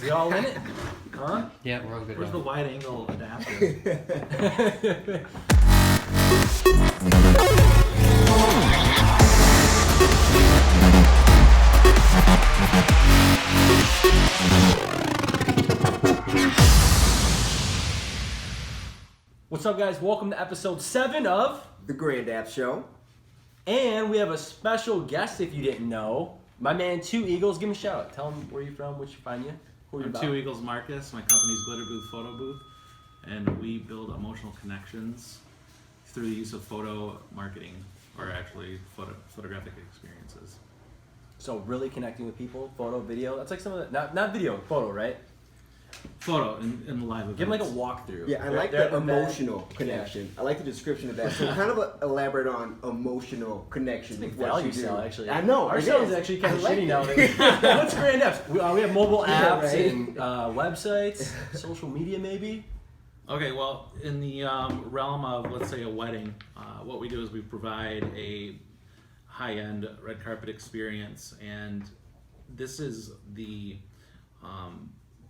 We all in it? Huh? Yeah, we're all good. Where's the now. wide angle adapter? What's up, guys? Welcome to episode 7 of The Grand App Show. And we have a special guest, if you didn't know. My man, Two Eagles. Give him a shout out. Tell him where you're from, what you find you. Who are you I'm about? Two Eagles Marcus. My company's Glitter Booth Photo Booth, and we build emotional connections through the use of photo marketing, or actually photographic experiences. So really connecting with people, photo, video. That's like some of the, not video, photo, right? Photo in the live events. Give him like a walkthrough. Yeah, I They're- like they're the at event. emotional connection. I like the description of that. So kind of elaborate on emotional connection. It's a big with what value you do. sell, actually. I know. Our it sales is is. actually kind I of like shitty it. nowadays. What's Grand Apps? We have mobile Yeah, apps right. and websites, social media maybe. Okay, well, in the realm of, let's say, a wedding, what we do is we provide a high-end red carpet experience, and this is the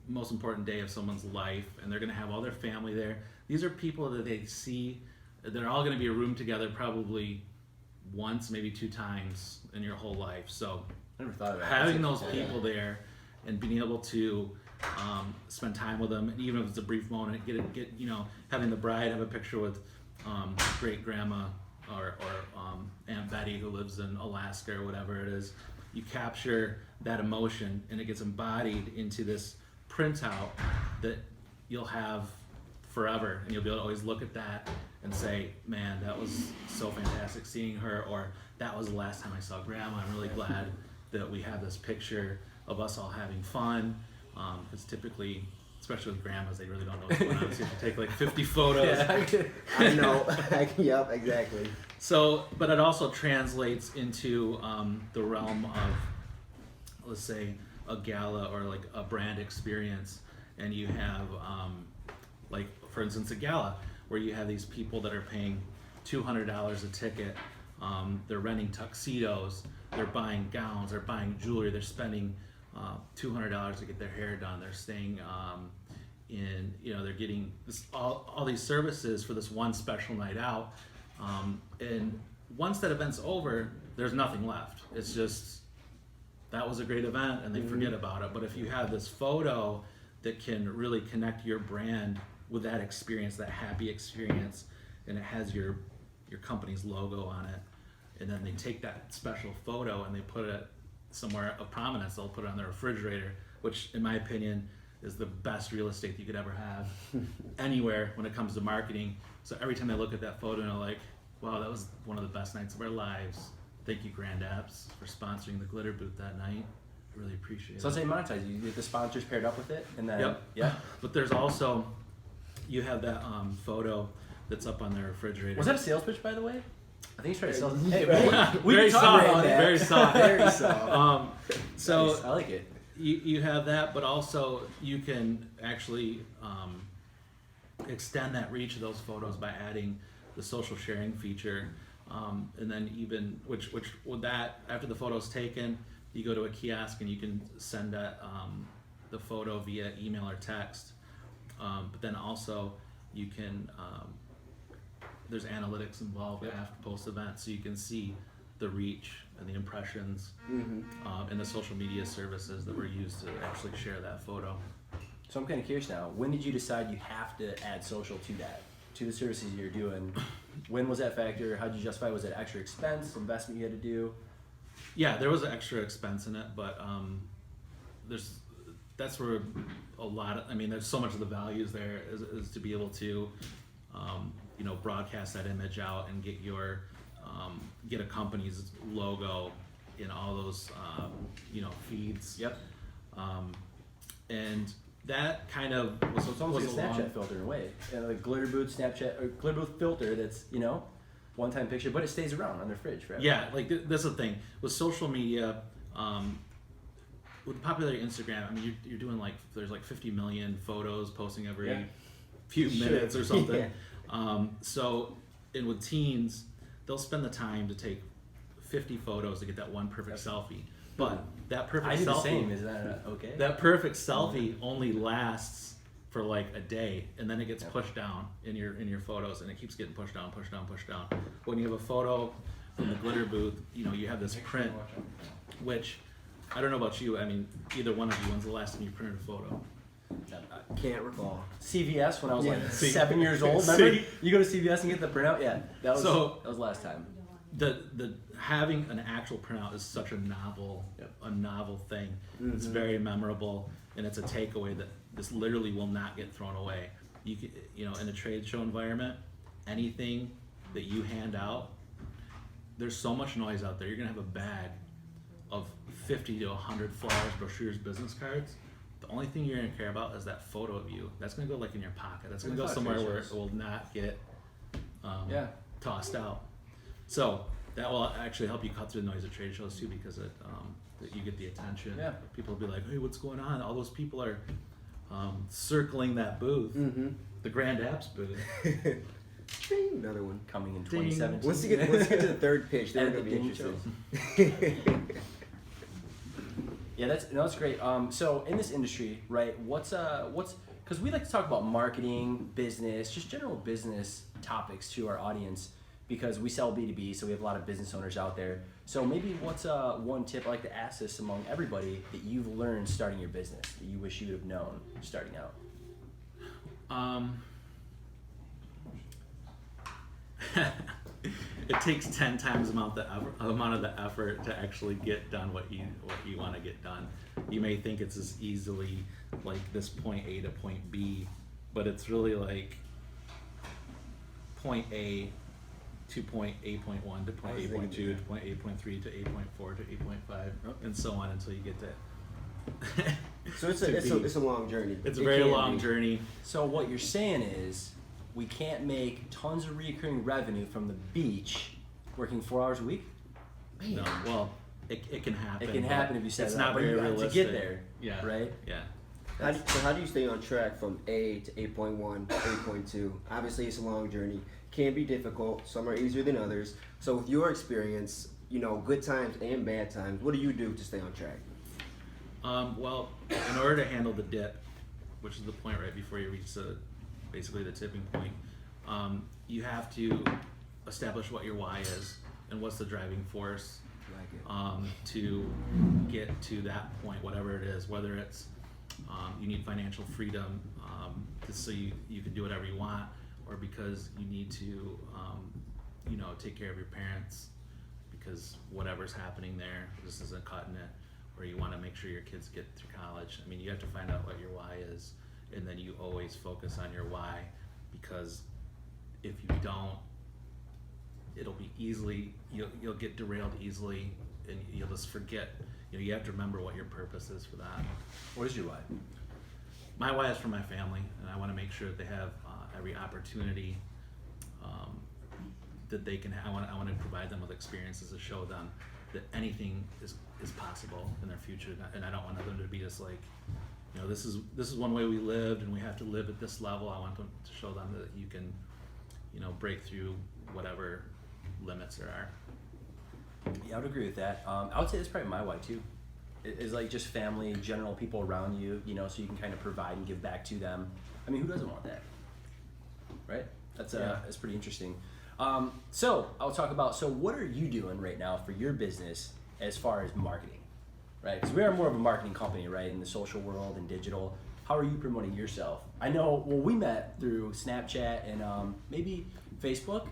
most important day of someone's life, and they're going to have all their family there. These are people that they see, they're all going to be a room together probably once, maybe 2 times in your whole life. So I never thought of that. having That's those it. people there and being able to spend time with them, and even if it's a brief moment, get having the bride have a picture with great grandma or Aunt Betty who lives in Alaska or whatever it is. You capture that emotion and it gets embodied into this printout that you'll have forever, and you'll be able to always look at that and say, man, that was so fantastic seeing her, or that was the last time I saw grandma. I'm really glad that we have this picture of us all having fun, because typically, especially with grandmas, they really don't know what's going on, so you have to take like 50 photos. Yeah. I know. Yep, exactly. So, but it also translates into the realm of, let's say, a gala or like a brand experience, and you have, like, for instance, a gala where you have these people that are paying $200 a ticket. They're renting tuxedos, they're buying gowns, they're buying jewelry, they're spending $200 to get their hair done. They're staying in, they're getting this, all these services for this one special night out. And once that event's over, there's nothing left. It's just, that was a great event, and they forget about it. But if you have this photo that can really connect your brand with that experience, that happy experience, and it has your company's logo on it, and then they take that special photo and they put it somewhere of prominence, they'll put it on their refrigerator, which in my opinion is the best real estate you could ever have anywhere when it comes to marketing. So every time they look at that photo and they're like, wow, that was one of the best nights of our lives. Thank you, Grand Apps, for sponsoring the Glitter Booth that night. I really appreciate So it. let's say monetize. You get the sponsors paired up with it, and then Yep. yeah. But there's also, you have that photo that's up on their refrigerator. Was that a sales pitch, by the way? I think he's trying to sell. Hey, Right. we Very can talk soft, about that. very soft. Very soft. So Nice. I like it. you have that, but also you can actually extend that reach of those photos by adding the social sharing feature, and then even which with that, after the photo's taken, you go to a kiosk and you can send that the photo via email or text, but then also you can there's analytics involved after post event, so you can see the reach and the impressions and the social media services that were used to actually share that photo. So I'm kind of curious now. When did you decide you have to add social to that, to the services you're doing? When was that factor? How did you justify? Was it extra expense, investment you had to do? Yeah, there was an extra expense in it, but that's where a lot of, there's so much of the values there is to be able to broadcast that image out and get your get a company's logo in all those feeds. Yep. And that kind of was, So it's almost was like a along- Snapchat filter in a way. Like Glitter Booth Snapchat or Glitter Booth filter that's one-time picture, but it stays around on their fridge forever. Yeah, like that's the thing with social media. With the popularity of Instagram, you're doing there's 50 million photos posting every few minutes or something. Yeah. And with teens, they'll spend the time to take 50 photos to get that one perfect selfie. But that perfect I do selfie, the same. Is that okay? that perfect selfie only lasts for like a day, and then it gets pushed down in your photos, and it keeps getting pushed down. When you have a photo from the glitter booth, you know, you have this print, which I don't know about you. I mean, either one of you. When's the last time you printed a photo? Can't recall. CVS when I was like See. 7 years old. See. Remember? You go to CVS and get the printout. Yeah, that was last time. The having an actual printout is such a novel thing. It's very memorable, and it's a takeaway that this literally will not get thrown away. You know, in a trade show environment, anything that you hand out, there's so much noise out there. You're gonna have a bag of 50 to 100 flyers, brochures, business cards. The only thing you're gonna care about is that photo of you. That's gonna go like in your pocket. That's gonna go somewhere where it will not get tossed out. So that will actually help you cut through the noise at trade shows too, because that you get the attention. Yeah. People will be like, "Hey, what's going on?" All those people are circling that booth, the Grand Apps booth. Another one. Coming in Ding. 2017. Once you get to the third pitch, they're And gonna the be ding interested. Yeah, that's great. So in this industry, right? What's because we like to talk about marketing, business, just general business topics to our audience, because we sell B2B, so we have a lot of business owners out there. So maybe what's one tip I like to ask this among everybody that you've learned starting your business that you wish you would have known starting out? It takes 10 times the amount of the effort to actually get done what you want to get done. You may think it's as easily like this point A to point B, but it's really like point A to point A.1 to point A.2 to point A.3 to A.4 to A.5 and so on until you get to. So it's a long journey. It's a It very can long be. journey. So what you're saying is we can't make tons of recurring revenue from the beach working 4 hours a week? No, well, it can happen. It can but happen if you set it's it not up, but very you have to realistic. get there, Yeah. right? Yeah. How do you stay on track from A to 8.1 to 8.2? Obviously, it's a long journey. Can be difficult. Some are easier than others. So, with your experience, you know, good times and bad times, what do you do to stay on track? Well, in order to handle the dip, which is the point right before you reach basically the tipping point, you have to establish what your why is and what's the driving force to get to that point, whatever it is, whether it's you need financial freedom so you can do whatever you want, or because you need to take care of your parents because whatever's happening there just isn't cutting it, or you want to make sure your kids get through college. I mean, you have to find out what your why is, and then you always focus on your why, because if you don't, it'll be you'll get derailed easily, and you'll just forget. You have to remember what your purpose is for that. What is your why? My why is for my family, and I want to make sure that they have every opportunity that they can have. I want to provide them with experiences to show them that anything is possible in their future, and I don't want them to be just like, this is one way we lived, and we have to live at this level. I want them to show them that you can, break through whatever limits there are. Yeah, I would agree with that. I would say that's probably my why too. Is like just family, general people around you, so you can kind of provide and give back to them. I mean, who doesn't want that, right? That's pretty interesting. So I'll talk about, what are you doing right now for your business as far as marketing, right? Because we are more of a marketing company, right, in the social world and digital. How are you promoting yourself? I know, we met through Snapchat and maybe Facebook,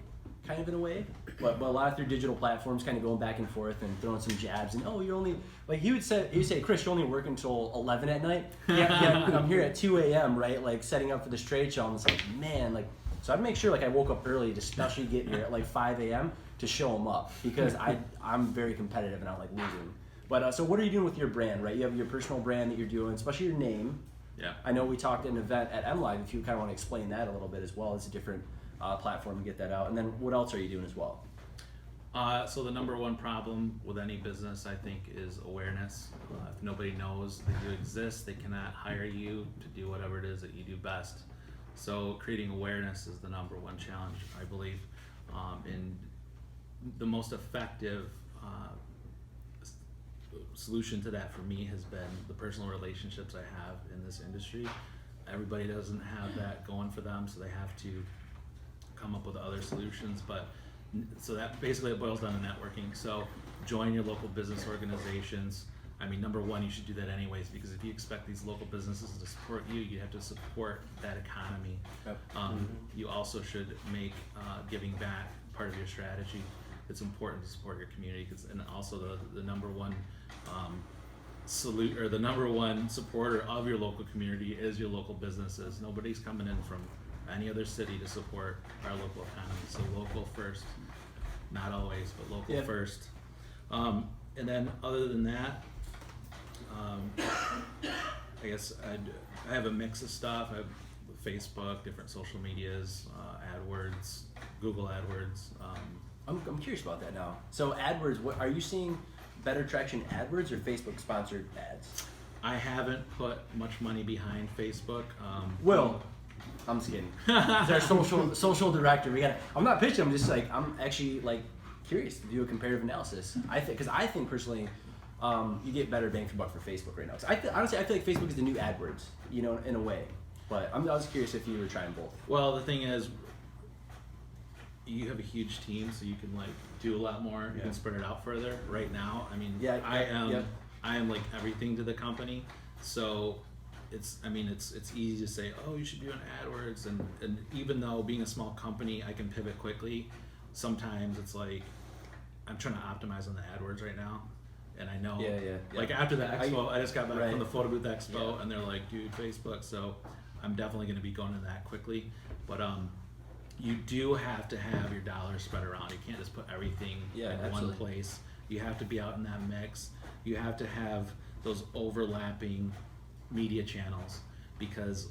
kind of in a way, but a lot through digital platforms, kind of going back and forth and throwing some jabs. And you're only, like he would say, Chris, you're only working until 11 at night. Yeah, I'm here at 2 a.m. right, like setting up for this trade show. And it's like, man, like, so I'd make sure like I woke up early to especially get here at like 5 a.m. to show them up, because I'm very competitive and I don't like losing. But so what are you doing with your brand, right? You have your personal brand that you're doing, especially your name. Yeah. I know we talked at an event at MLive. If you kind of want to explain that a little bit as well, it's a different platform to get that out. And then what else are you doing as well? So the number one problem with any business, I think, is awareness. If nobody knows that you exist, they cannot hire you to do whatever it is that you do best. So creating awareness is the number one challenge, I believe. And the most effective solution to that for me has been the personal relationships I have in this industry. Everybody doesn't have that going for them, so they have to come up with other solutions. But so that basically it boils down to networking. So join your local business organizations. I mean, number one, you should do that anyways, because if you expect these local businesses to support you, you have to support that economy. Yep. You also should make giving back part of your strategy. It's important to support your community, and also the number one the number one supporter of your local community is your local businesses. Nobody's coming in from any other city to support our local economy. So local first, not always, but local Yep. first. And then other than that, I guess I have a mix of stuff. I have Facebook, different social medias, AdWords, Google AdWords. I'm curious about that now. So AdWords, what are you seeing? Better traction AdWords or Facebook sponsored ads? I haven't put much money behind Facebook. Will, I'm just kidding. He's our social director. I'm not pitching. I'm just like I'm actually like curious to do a comparative analysis. I think personally, you get better bang for buck for Facebook right now. So honestly, I feel like Facebook is the new AdWords, you know, in a way. But I was curious if you were trying both. Well, the thing is, you have a huge team, so you can like do a lot more. You Yeah. can spread it out further. Right now, I mean, Yeah, I am like everything to the company, so it's easy to say, oh, you should be on AdWords, and even though being a small company, I can pivot quickly. Sometimes it's like I'm trying to optimize on the AdWords right now, and I know, Yeah. like after the expo, I just got back Right. from the Photo Booth Expo, Yeah. and they're like, dude, Facebook. So I'm definitely going to be going to that quickly, but you do have to have your dollars spread around. You can't just put everything Yeah, in absolutely. one place. You have to be out in that mix. You have to have those overlapping media channels, because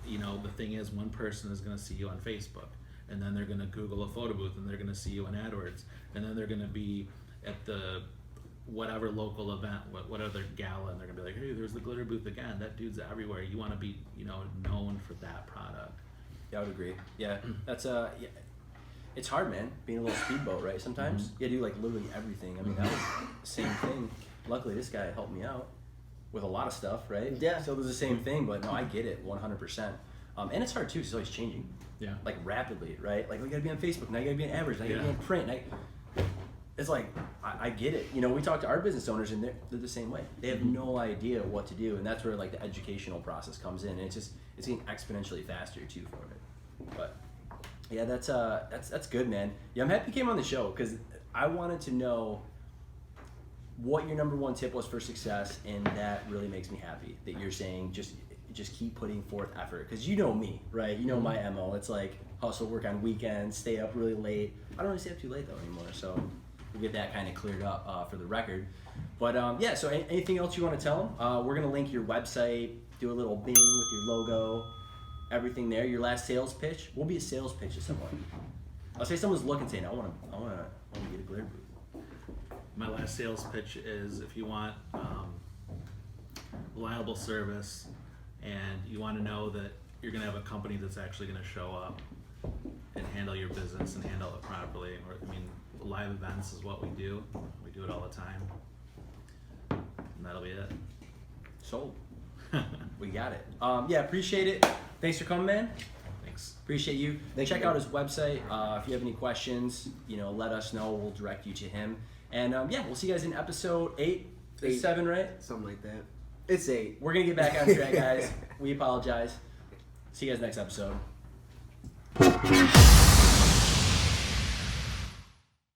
you know the thing is, one person is going to see you on Facebook, and then they're going to Google a photo booth, and they're going to see you on AdWords, and then they're going to be at the whatever local event, what other gala, and they're going to be like, hey, there's the glitter booth again. That dude's everywhere. You want to be, known for that product. Yeah, I would agree. Yeah, that's yeah. It's hard, man, being a little speedboat, right? Sometimes you do like literally everything. I mean, that was the same thing. Luckily, this guy helped me out with a lot of stuff, right? Yeah. Still does the same thing, but no, I get it 100%. And it's hard too, 'cause it's always changing, Yeah. like rapidly, right? Like we gotta be on Facebook, now you gotta be on AdWords, now you gotta be on print. It's like, I get it. You know, we talk to our business owners and they're the same way. They have no idea what to do, and that's where like the educational process comes in. And it's getting exponentially faster too for it. But yeah, that's good, man. Yeah, I'm happy you came on the show because I wanted to know what your number one tip was for success, and that really makes me happy that you're saying just keep putting forth effort, because you know me, right? You know my MO. It's like hustle, work on weekends, stay up really late. I don't really stay up too late though anymore, so we'll get that kind of cleared up for the record. But yeah, so anything else you want to tell them? We're gonna link your website, do a little bing with your logo, everything there. Your last sales pitch. We'll be a sales pitch to someone. I'll say someone's looking, saying, I want to get a glitter booth. My last sales pitch is, if you want reliable service and you want to know that you're going to have a company that's actually going to show up and handle your business and handle it properly. I mean, live events is what we do. We do it all the time. And that'll be it. Sold. We got it. Yeah, appreciate it. Thanks for coming, man. Thanks. Appreciate you. Thank Check you. out his website. If you have any questions, let us know. We'll direct you to him. And yeah, we'll see you guys in episode 8. It's 7, right? Something like that. It's 8. We're going to get back on track, guys. We apologize. See you guys next episode.